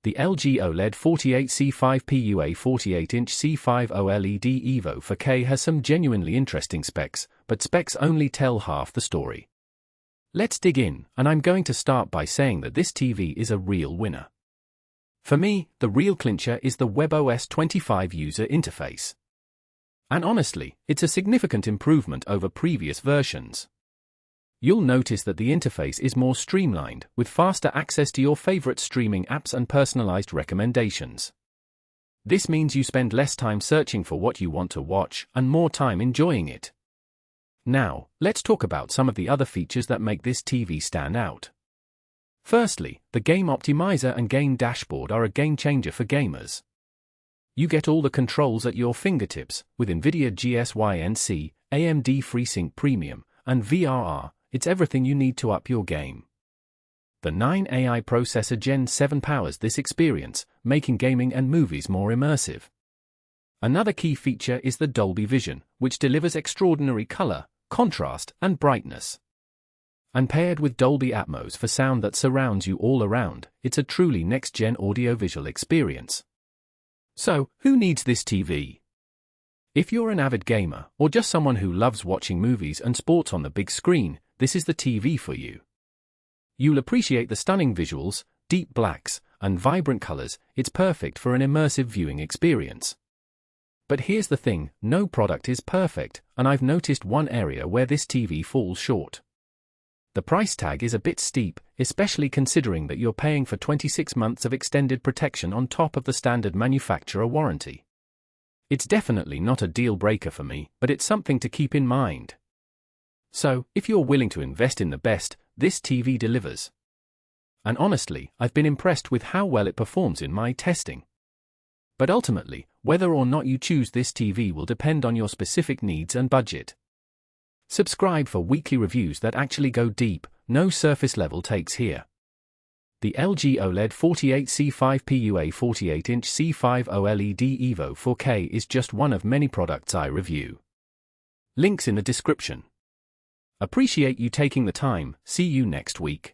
The LG OLED48C5PUA 48-inch C5 OLED Evo 4K has some genuinely interesting specs, but specs only tell half the story. Let's dig in, and I'm going to start by saying that this TV is a real winner. For me, the real clincher is the webOS 25 user interface. And honestly, it's a significant improvement over previous versions. You'll notice that the interface is more streamlined, with faster access to your favorite streaming apps and personalized recommendations. This means you spend less time searching for what you want to watch and more time enjoying it. Now, let's talk about some of the other features that make this TV stand out. Firstly, the Game Optimizer and Game Dashboard are a game changer for gamers. You get all the controls at your fingertips, with NVIDIA GSYNC, AMD FreeSync Premium, and VRR. It's everything you need to up your game. The 9 AI processor Gen 7 powers this experience, making gaming and movies more immersive. Another key feature is the Dolby Vision, which delivers extraordinary color, contrast, and brightness. And paired with Dolby Atmos for sound that surrounds you all around, it's a truly next-gen audiovisual experience. So, who needs this TV? If you're an avid gamer, or just someone who loves watching movies and sports on the big screen, this is the TV for you. You'll appreciate the stunning visuals, deep blacks, and vibrant colors. It's perfect for an immersive viewing experience. But here's the thing, no product is perfect, and I've noticed one area where this TV falls short. The price tag is a bit steep, especially considering that you're paying for 26 months of extended protection on top of the standard manufacturer warranty. It's definitely not a deal breaker for me, but it's something to keep in mind. So, if you're willing to invest in the best, this TV delivers. And honestly, I've been impressed with how well it performs in my testing. But ultimately, whether or not you choose this TV will depend on your specific needs and budget. Subscribe for weekly reviews that actually go deep, no surface level takes here. The LG OLED48C5PUA 48-inch C5 OLED Evo 4K is just one of many products I review. Links in the description. Appreciate you taking the time. See you next week.